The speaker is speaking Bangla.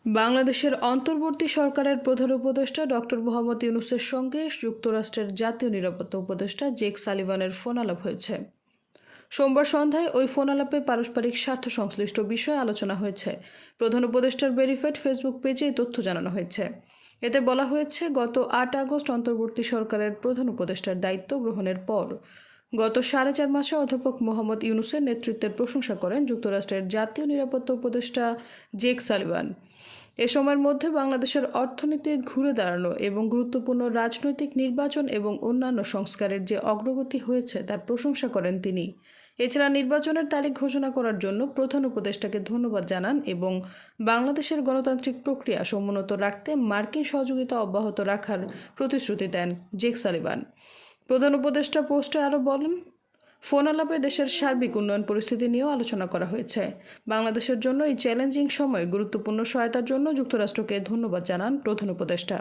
বাংলাদেশের অন্তর্বর্তী সরকারের প্রধান উপদেষ্টা ডক্টর মোহাম্মদ ইউনূসের সঙ্গে যুক্তরাষ্ট্রের জাতীয় নিরাপত্তা উপদেষ্টা জেক সালিভানের ফোন আলাপ হয়েছে। সোমবার সন্ধ্যায় ওই ফোন আলাপে পারস্পরিক স্বার্থ সংশ্লিষ্ট বিষয়ে আলোচনা হয়েছে। প্রধান উপদেষ্টার ভেরিফাইড ফেসবুক পেজে এই তথ্য জানানো হয়েছে। এতে বলা হয়েছে, গত ৮ আগস্ট অন্তর্বর্তী সরকারের প্রধান উপদেষ্টার দায়িত্ব গ্রহণের পর গত 4.5 মাসে অধ্যাপক মোহাম্মদ ইউনূসের নেতৃত্বের প্রশংসা করেন যুক্তরাষ্ট্রের জাতীয় নিরাপত্তা উপদেষ্টা জেক সালিভান। এ সময়ের মধ্যে বাংলাদেশের অর্থনীতির ঘুরে দাঁড়ানো এবং গুরুত্বপূর্ণ রাজনৈতিক নির্বাচন এবং অন্যান্য সংস্কারের যে অগ্রগতি হয়েছে তার প্রশংসা করেন তিনি। এছাড়া নির্বাচনের তারিখ ঘোষণা করার জন্য প্রধান উপদেষ্টাকে ধন্যবাদ জানান এবং বাংলাদেশের গণতান্ত্রিক প্রক্রিয়া সমুন্নত রাখতে মার্কিন সহযোগিতা অব্যাহত রাখার প্রতিশ্রুতি দেন জেক সালিভান। প্রধান উপদেষ্টা পোস্টে আরও বলেন, ফোন আলাপে দেশের সার্বিক উন্নয়ন পরিস্থিতি নিয়েও আলোচনা করা হয়েছে। বাংলাদেশের জন্য এই চ্যালেঞ্জিং সময়ে গুরুত্বপূর্ণ সহায়তার জন্য যুক্তরাষ্ট্রকে ধন্যবাদ জানান প্রধান উপদেষ্টা।